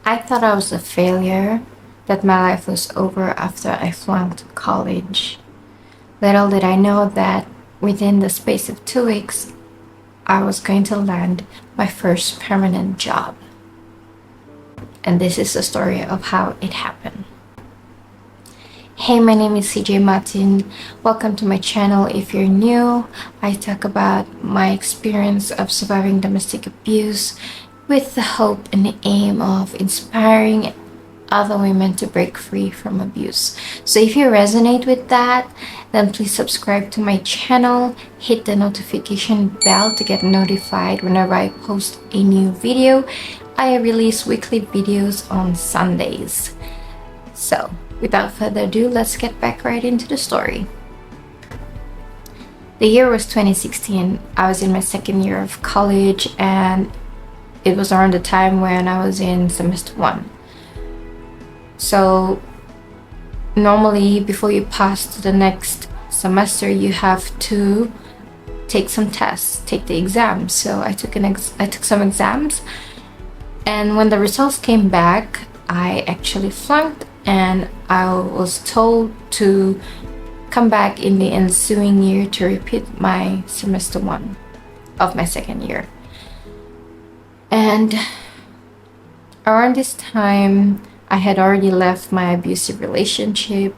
I thought I was a failure, that my life was over after I flunked college. Little did I know that within the space of 2 weeks, I was going to land my first permanent job. And this is the story of how it happened. Hey, my name is CJ Martin. Welcome to my channel. If you're new, I talk about my experience of surviving domestic abuse with the hope and the aim of inspiring other women to break free from abuse. So if you resonate with that, then please subscribe to my channel, hit the notification bell to get notified whenever I post a new video. I release weekly videos on Sundays. So without further ado, let's get back right into the story. The year was 2016. I was in my second year of college, and it was around the time when I was in semester 1. So normally before you pass to the next semester, you have to take some tests, take the exams. So I took some exams, and when the results came back, I actually flunked, and I was told to come back in the ensuing year to repeat my semester 1 of my second year. And around this time, I had already left my abusive relationship.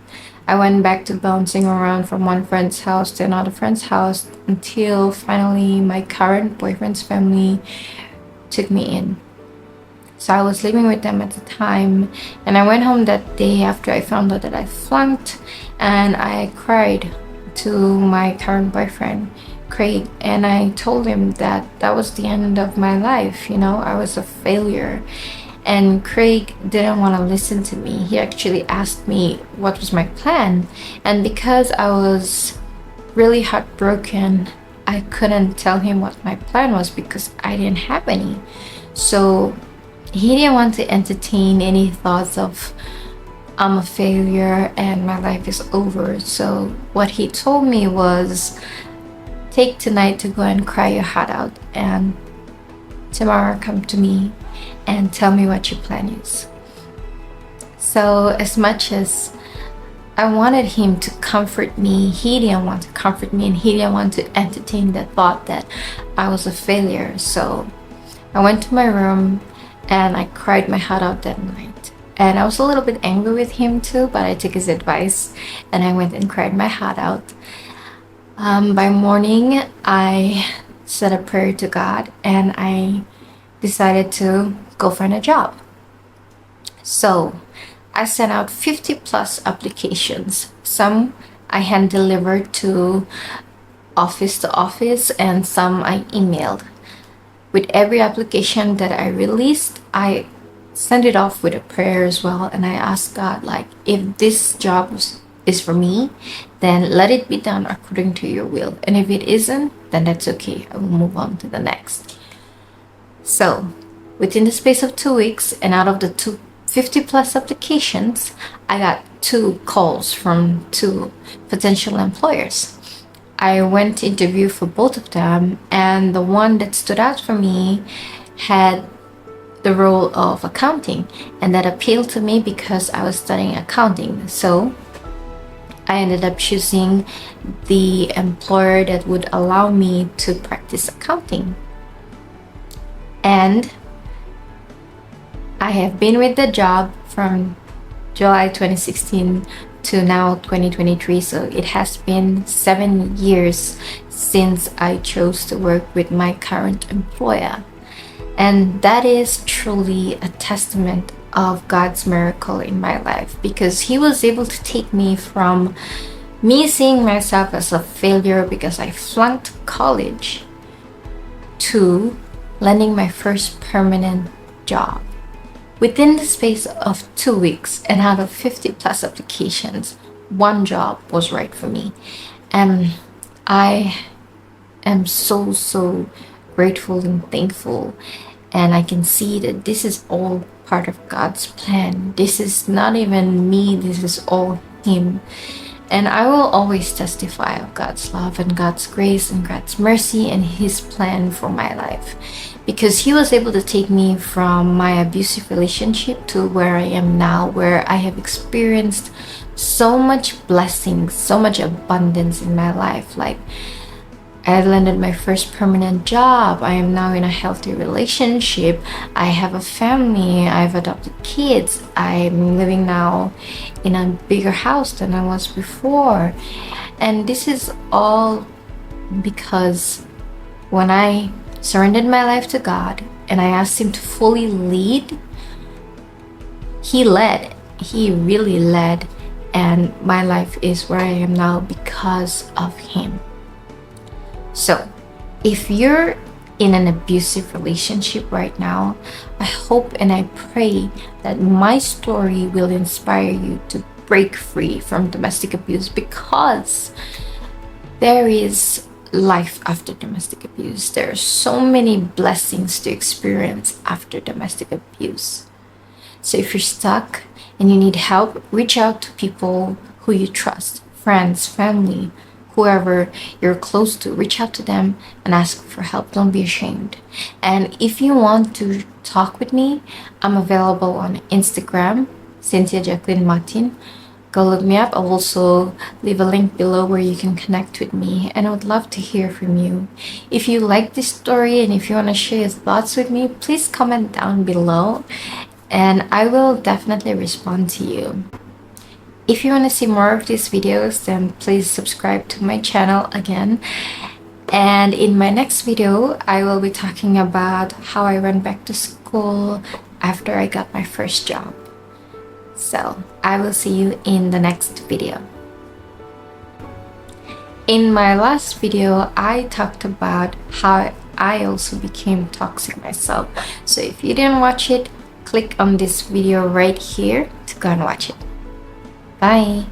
I went back to bouncing around from one friend's house to another friend's house until finally my current boyfriend's family took me in. So I was living with them at the time, and I went home that day after I found out that I flunked, and I cried to my current boyfriend, Craig, and I told him that that was the end of my life. I was a failure. And Craig didn't want to listen to me. He actually asked me what was my plan. And because I was really heartbroken, I couldn't tell him what my plan was because I didn't have any. So he didn't want to entertain any thoughts of I'm a failure and my life is over. So what he told me was, take tonight to go and cry your heart out, and tomorrow come to me and tell me what your plan is. So as much as I wanted him to comfort me, he didn't want to comfort me, and he didn't want to entertain the thought that I was a failure. So I went to my room and I cried my heart out that night. And I was a little bit angry with him too, but I took his advice and I went and cried my heart out. By morning, I said a prayer to God, and I decided to go find a job. So I sent out 50 plus applications. Some I hand delivered to office, and some I emailed. With every application that I released, I sent it off with a prayer as well, and I asked God, if this job is for me, then let it be done according to your will. And if it isn't, then that's okay. I will move on to the next. So within the space of 2 weeks, and out of the 50 plus applications, I got 2 calls from 2 potential employers. I went to interview for both of them, and the one that stood out for me had the role of accounting, and that appealed to me because I was studying accounting. So I ended up choosing the employer that would allow me to practice accounting. And I have been with the job from July 2016 to now 2023. So it has been 7 years since I chose to work with my current employer. And that is truly a testament of God's miracle in my life, because He was able to take me from me seeing myself as a failure because I flunked college to landing my first permanent job within the space of 2 weeks. And out of 50 plus applications, 1 job was right for me. And I am so grateful and thankful, and I can see that this is all part of God's plan. This is not even me, this is all Him. And I will always testify of God's love and God's grace and God's mercy and His plan for my life. because he was able to take me from my abusive relationship to where I am now, where I have experienced so much blessings, so much abundance in my life. Like, I landed my first permanent job. I am now in a healthy relationship. I have a family. I've adopted kids. I'm living now in a bigger house than I was before. And this is all because when I surrendered my life to God and I asked Him to fully lead, He led. He really led. And my life is where I am now because of Him. So, if you're in an abusive relationship right now, I hope and I pray that my story will inspire you to break free from domestic abuse, because there is life after domestic abuse. There are so many blessings to experience after domestic abuse. So if you're stuck and you need help, reach out to people who you trust, friends, family, whoever you're close to. Reach out to them and ask for help. Don't be ashamed. And if you want to talk with me, I'm available on Instagram, Cynthia Jacqueline Martin. Go look me up. I'll also leave a link below where you can connect with me, and I would love to hear from you. If you like this story and if you want to share your thoughts with me, please comment down below and I will definitely respond to you. If you want to see more of these videos, then please subscribe to my channel again. And in my next video, I will be talking about how I went back to school after I got my first job. So I will see you in the next video. In my last video, I talked about how I also became toxic myself. So if you didn't watch it, click on this video right here to go and watch it. Bye.